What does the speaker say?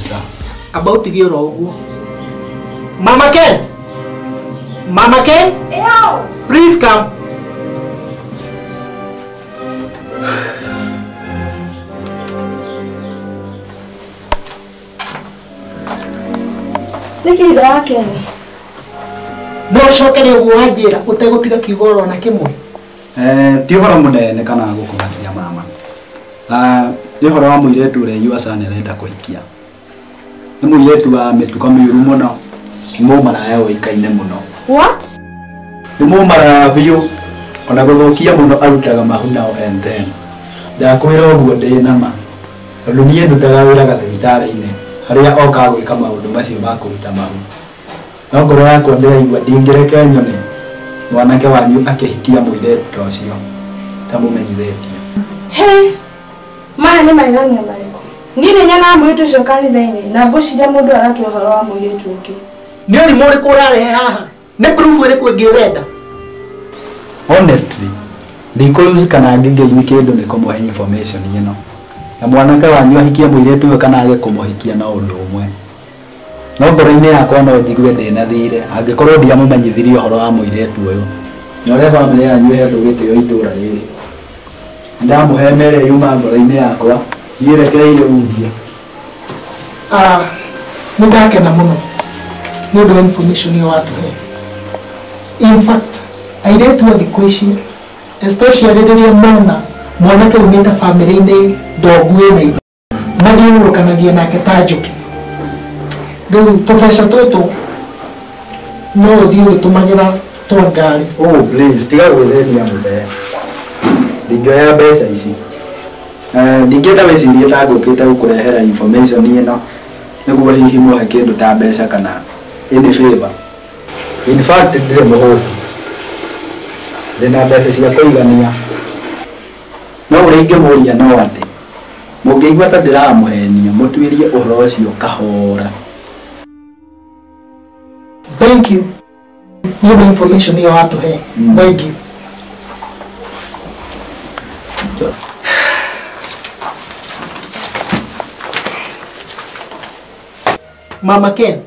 sir. About the girl. Mama Ken! Mama Ken? Ew. Please come. Niki yake. No shokere uguhajira utegutiga kigoro na kimwe. Ti horo munene kana gukumakia mama. Ni horo wa muiretu ure yuasa nerenda kuhikia. Ni muiretu wa metuka miuru muno. Mo maraya oikaine muno. What? Ni mo maraya biyo ona guthukia muno arutaga mahuna o and then. Ndakwira uguo ndi nama. Tondu nie ndutaga wira gathibitari-ini haria oka gwika maundu macio ma kuruta mahu. No ngoro yakwa ndiraigua ndingireke nyone mwanake wanyu akihikia muiretu tocio tamumenyithitie. Hey. Maya ni maigania mariko. Nini nyana mwitu shokani thaini na ngũciria mundu aratwe horo wa mwitu ungi. Ni oni muri kurarehe haha. Ni proof ire kwengirenda. Honestly, thikuluzi kana ngingeini kindu ni kumuhe information ino. Na mwanake wanyu ahikia muiretu uyo kana age kumuhikia na undu umwe. No ngoro-ini yakwa no njigue ndina thire angikorwo ndiamumenyithirie horo wa muiretu uyu. Nyore family yanyu he ndugitio itura riri. Ndamuhe mere yuma ngoro-ini yakwa yirekereire uthia. Nindakena muno. Nundu information yo watuhe. In fact, airetu wa thikũ ici, especially rĩrĩa mona mwanake umĩte family-inĩ ndoguĩ na indo mathiũrũrũkanagia nake ta njũkĩ. Rĩu tũbeca tũtũ no ũthiĩ ũgĩtũmagĩra twa ngari. Oh please, tiga gwĩthenia mũthee. Ndingĩoya mbeca ici. Ndingĩenda wĩcirie ta ngũkĩte gũkũrehera information ĩno nĩguo hihi mũhe kĩndũ ta mbeca kana any favor. In fact, ndire mũhũtu. Ndina mbeca cia kũigania. No ũrĩa ingĩmũria no atĩ mũngĩigua ta ndĩramũhenia mũtuĩrie ũhoro ũcio kahora. Thank you. Nundu information yo watuhe. Thank you. Mama Ken.